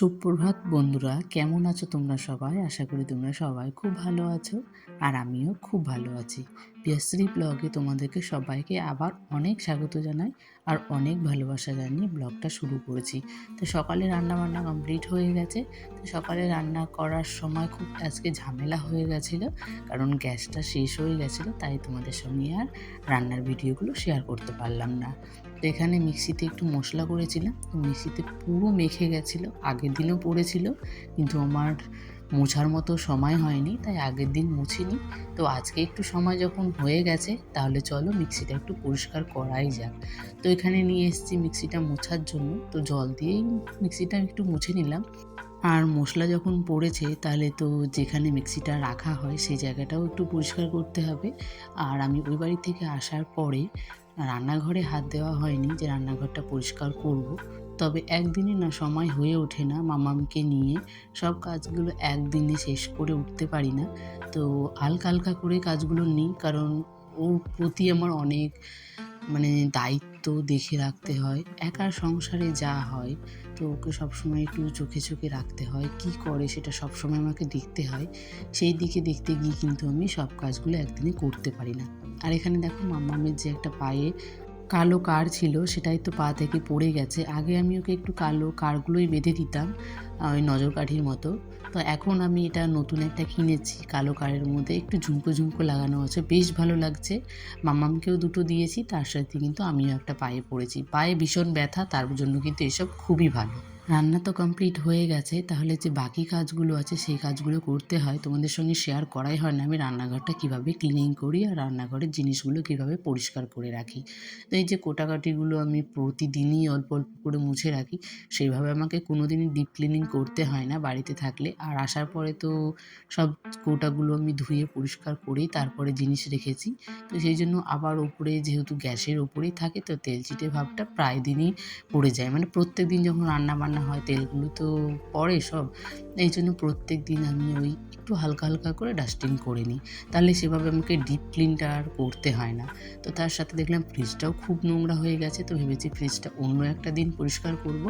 সুপ্রভাত বন্ধুরা, কেমন আছো তোমরা সবাই? আশা করি তোমরা সবাই খুব ভালো আছো আর আমিও খুব ভালো আছি। পিয়াশ্রী ব্লগে তোমাদেরকে সবাইকে আবার অনেক স্বাগত জানাই আর অনেক ভালোবাসা জানিয়ে ব্লগটা শুরু করেছি। তো সকালে রান্নাবান্না কমপ্লিট হয়ে গেছে। তো সকালে রান্না করার সময় খুব আজকে ঝামেলা হয়ে গেছিলো, কারণ গ্যাসটা শেষ হয়ে গেছিলো, তাই তোমাদের সঙ্গে আর রান্নার ভিডিওগুলো শেয়ার করতে পারলাম না। তো এখানে মিক্সিতে একটু মশলা করেছিলাম, তো মিক্সিতে পুরো মেখে গেছিলো, আগের দিনও পড়েছিল, কিন্তু আমার মোছার মতো সময় হয়নি, তাই আগের দিন মুছিনি। তো আজকে একটু সময় যখন হয়ে গেছে, তাহলে চলো মিক্সিটা একটু পরিষ্কার করাই যাক। তো এখানে নিয়ে এসেছি মিক্সিটা মোছার জন্য, তো জল দিয়েই মিক্সিটা একটু মুছে নিলাম। আর মশলা যখন পড়েছে, তাহলে তো যেখানে মিক্সিটা রাখা হয় সেই জায়গাটাও একটু পরিষ্কার করতে হবে। আর আমি ওই বাড়ি থেকে আসার পরে রান্নাঘরে হাত দেওয়া হয়নি যে রান্নাঘরটা পরিষ্কার করব। তবে একদিনে না সময় হয়ে ওঠে না, মামামকে নিয়ে সব কাজগুলো একদিনে শেষ করে উঠতে পারি না। তো হালকা হালকা করে কাজগুলো নিই, কারণ ওর প্রতি আমার অনেক দায়িত্ব দেখে রাখতে হয়। একার সংসারে যা হয়, তো ওকে সবসময় একটু চোখে চোখে রাখতে হয়, কি করে সেটা সবসময় আমাকে দেখতে হয়। সেই দিকে দেখতে গিয়ে কিন্তু আমি সব কাজগুলো একদিনে করতে পারি না। আর এখানে দেখো মাম্মামের যে একটা পায়ে কালো কার ছিল, সেটাই তো পা থেকে পড়ে গেছে। আগে আমি ওকে একটু কালো কারগুলোই বেঁধে দিতাম, ওই নজরকাঠির মতো। তো এখন আমি এটা নতুন একটা কিনেছি, কালো কারের মধ্যে একটু ঝুমকো ঝুমকো লাগানো আছে, বেশ ভালো লাগছে। মাম্মামকেও দুটো দিয়েছি, তার সাথে কিন্তু আমিও একটা পায়ে পড়েছি। পায়ে ভীষণ ব্যথা, তার জন্য কিন্তু এসব খুবই ভালো। রান্না তো কমপ্লিট হয়ে গেছে, তাহলে যে বাকি কাজগুলো আছে সেই কাজগুলো করতে হয়। তোমাদের সঙ্গে শেয়ার করাই হয় না আমি রান্নাঘরটা কীভাবে ক্লিনিং করি আর রান্নাঘরের জিনিসগুলো কীভাবে পরিষ্কার করে রাখি। তো এই যে কোটাকাটিগুলো আমি প্রতিদিনই অল্প অল্প করে মুছে রাখি, সেইভাবে আমাকে কোনো দিনই ডিপ ক্লিনিং করতে হয় না বাড়িতে থাকলে। আর আসার পরে তো সব কৌটাগুলো আমি ধুয়ে পরিষ্কার করেই তারপরে জিনিস রেখেছি। তো সেই জন্য আবার ওপরে যেহেতু গ্যাসের ওপরেই থাকে, তো তেলচিটে ভাবটা প্রায় দিনই পড়ে যায়। প্রত্যেক দিন যখন রান্না বান্না হয় তেলগুলো তো পড়ে সব। এই জন্য প্রত্যেক দিন আমি ওই একটু হালকা হালকা করে ডাস্টিং করে নিই, তাহলে সেভাবে আমাকে ডিপ ক্লিনটা আর করতে হয় না। তো তার সাথে দেখলাম ফ্রিজটাও খুব নোংরা হয়ে গেছে, তো ভেবেছি ফ্রিজটা অন্য একটা দিন পরিষ্কার করব।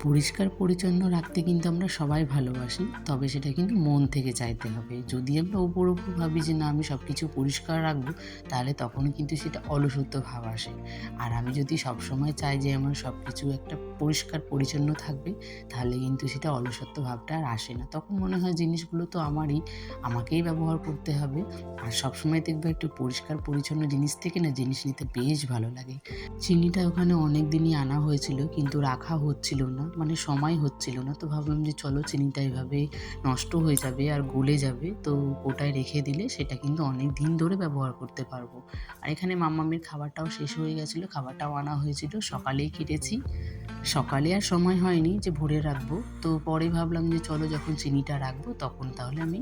পরিষ্কার পরিচ্ছন্ন রাখতে কিন্তু আমরা সবাই ভালোবাসি, তবে সেটা কিন্তু মন থেকে চাইতে হবে। যদি আমরা ওপর ওপর ভাবি যে না আমি সব কিছু পরিষ্কার রাখবো, তাহলে তখন কিন্তু সেটা অলসত্ব ভাব আসে। আর আমি যদি সবসময় চাই যে আমার সব কিছু একটা পরিষ্কার পরিচ্ছন্ন থাকবে, তাহলে কিন্তু সেটা অলসত্ব ভাবটা আর আসে না। তখন মনে হয় জিনিসগুলো তো আমারই, আমাকেই ব্যবহার করতে হবে। আর সবসময় দেখবে একটু পরিষ্কার পরিচ্ছন্ন জিনিস থেকে না জিনিস নিতে বেশ ভালো লাগে। চিনিটা ওখানে অনেক দিনই আনা হয়েছিল, কিন্তু রাখা হচ্ছিল না, সময় হচ্ছিল না। তো ভাবলাম যে চলো চিনিটা এভাবে নষ্ট হয়ে যাবে আর গলে যাবে, তো কোটায় রেখে দিলে সেটা কিন্তু অনেক দিন ধরে ব্যবহার করতে পারবো। আর এখানে মাম্মামের খাবারটাও শেষ হয়ে গেছিলো, খাবারটাও আনা হয়েছিল, সকালেই কেটেছি। সকালে আর সময় হয়নি যে ভরে রাখবো, তো পরে ভাবলাম যে চলো যখন চিনিটা রাখবো তখন তাহলে আমি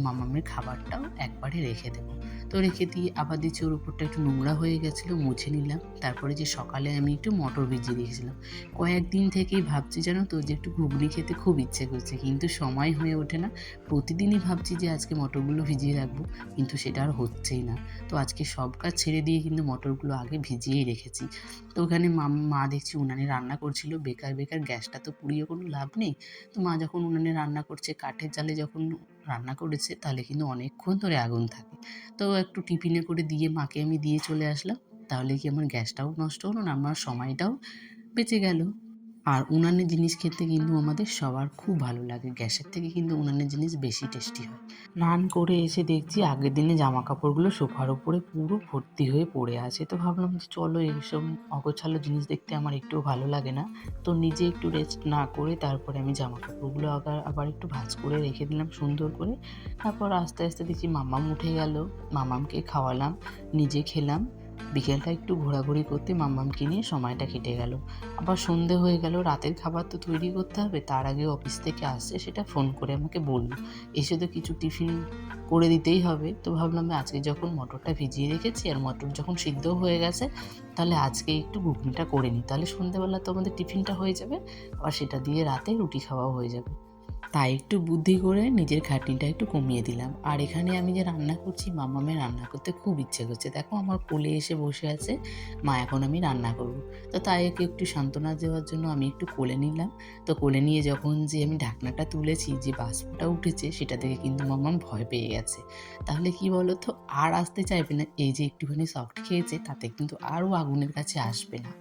মামামের খাবারটাও একবারে রেখে দেবো। তো রেখে দিয়ে আবার দিচ্ছি, ওর উপরটা একটু নোংরা হয়ে গেছিলো, মুছে নিলাম। তারপরে যে সকালে আমি একটু মটর ভিজিয়ে রেখেছিলাম, কয়েকদিন থেকেই ভাবছি জানো তো যে একটু ঘুগনি খেতে খুব ইচ্ছে করছে, কিন্তু সময় হয়ে ওঠে না। প্রতিদিনই ভাবছি যে আজকে মটরগুলো ভিজিয়ে রাখবো, কিন্তু সেটা আর হচ্ছেই না। তো আজকে সব কাজ ছেড়ে দিয়ে কিন্তু মটরগুলো আগে ভিজিয়েই রেখেছি। তো ওখানে মা দেখছি উনানে রান্না করছিল, বেকার বেকার গ্যাসটা তো পুড়িয়ে কোনো লাভ নেই। তো মা যখন উনানে রান্না করছে, কাঠের জালে যখন রান্না করেছে, তাহলে কিন্তু অনেকক্ষণ ধরে আগুন থাকে। তো একটু টিফিনে করে দিয়ে মাকে আমি দিয়ে চলে আসলাম, তাহলে কি আমার গ্যাসটাও নষ্ট হলো না, আমার সময়টাও বেঁচে গেল। আর উনানের জিনিস খেতে কিন্তু আমাদের সবার খুব ভালো লাগে, গ্যাসের থেকে কিন্তু উনানের জিনিস বেশি টেস্টি হয়। স্নান করে এসে দেখছি আগের দিনে জামা কাপড়গুলো সোফার উপরে পুরো ভর্তি হয়ে পড়ে আছে। তো ভাবলাম যে চলো এইসব অগোছালো জিনিস দেখতে আমার একটুও ভালো লাগে না। তো নিজে একটু রেস্ট না করে তারপরে আমি জামা কাপড়গুলো আবার একটু ভাঁজ করে রেখে দিলাম সুন্দর করে। তারপর আস্তে আস্তে দেখছি মাম্মাম উঠে গেল, মাম্মামকে খাওয়ালাম, নিজে খেলাম। বিকেলটা একটু ঘোরাঘুরি করতে মাম্মামকে নিয়ে সময়টা কেটে গেল। আবার সন্ধে হয়ে গেল, রাতের খাবার তো তৈরি করতে হবে। তার আগে অফিস থেকে আসছে, সেটা ফোন করে আমাকে বলল, এসে তো কিছু টিফিন করে দিতেই হবে। তো ভাবলাম আজকে যখন মটরটা ভিজিয়ে রেখেছি আর মটর যখন সিদ্ধ হয়ে গেছে, তাহলে আজকে একটু ঘুগনিটা করে নিই, তাহলে সন্ধ্যেবেলা তো আমাদের টিফিনটা হয়ে যাবে, আবার সেটা দিয়ে রাতে রুটি খাওয়াও হয়ে যাবে। তাই একটু বুদ্ধি করে নিজের খাটনিটা একটু কমিয়ে দিলাম। আর এখানে আমি যে রান্না করছি, মামামের রান্না করতে খুব ইচ্ছে করছে। দেখো আমার কোলে এসে বসে আছে, মা এখন আমি রান্না করব। তো তাই একে একটু সান্ত্বনা দেওয়ার জন্য আমি একটু কোলে নিলাম। তো কোলে নিয়ে যখন যে আমি ঢাকনাটা তুলেছি, যে বাষ্পটা উঠেছে সেটা দেখে কিন্তু মাম্মাম ভয় পেয়ে গেছে। তাহলে কি বলো তো, আর আসতে চাইবে না। এই যে একটুখানি সফট খেয়েছে তাতে কিন্তু আরও আগুনের কাছে আসবে না।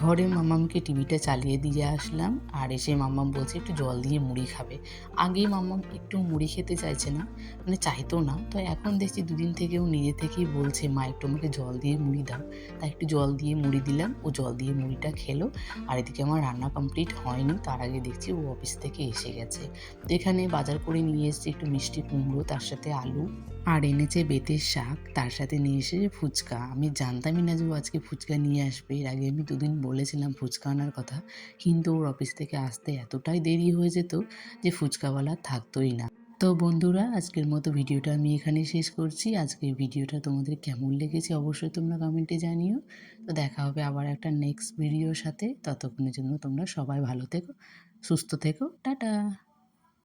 ঘরে মাম্মামকে টিভিটা চালিয়ে দিয়ে আসলাম, আর এসে মাম্মাম বলছে একটু জল দিয়ে মুড়ি খাবে। আগেই মাম্মাম একটু মুড়ি খেতে চাইছে না, মানে চাইতো না। তো এখন দেখছি দুদিন থেকে ও নিজে থেকেই বলছে মা একটু আমাকে জল দিয়ে মুড়ি দাও। তাই একটু জল দিয়ে মুড়ি দিলাম, ও জল দিয়ে মুড়িটা খেলো। আর এদিকে আমার রান্না কমপ্লিট হয়নি, তার আগে দেখছি ও অফিস থেকে এসে গেছে। তো এখানে বাজার করে নিয়ে এসেছি একটু মিষ্টি কুমড়ো, তার সাথে আলু, আর এনেছে বেতের শাক, তার সাথে নিয়ে এসেছে ফুচকা। আমি জানতামই না যে ও আজকে ফুচকা নিয়ে আসবে। এর আগে আমি দুদিন বলেছিলাম ফুচকা আনার কথা, কিন্তু ওর অফিস থেকে আসতে এতটাই দেরি হয়ে যেত যে ফুচকাওয়ালা থাকতোই না। তো বন্ধুরা, আজকের মতো ভিডিওটা আমি এখানেই শেষ করছি। আজকের ভিডিওটা তোমাদের কেমন লেগেছে অবশ্যই তোমরা কমেন্টে জানিও। তো দেখা হবে আবার একটা নেক্সট ভিডিওর সাথে। ততক্ষণের জন্য তোমরা সবাই ভালো থেকো, সুস্থ থেকো, টাটা।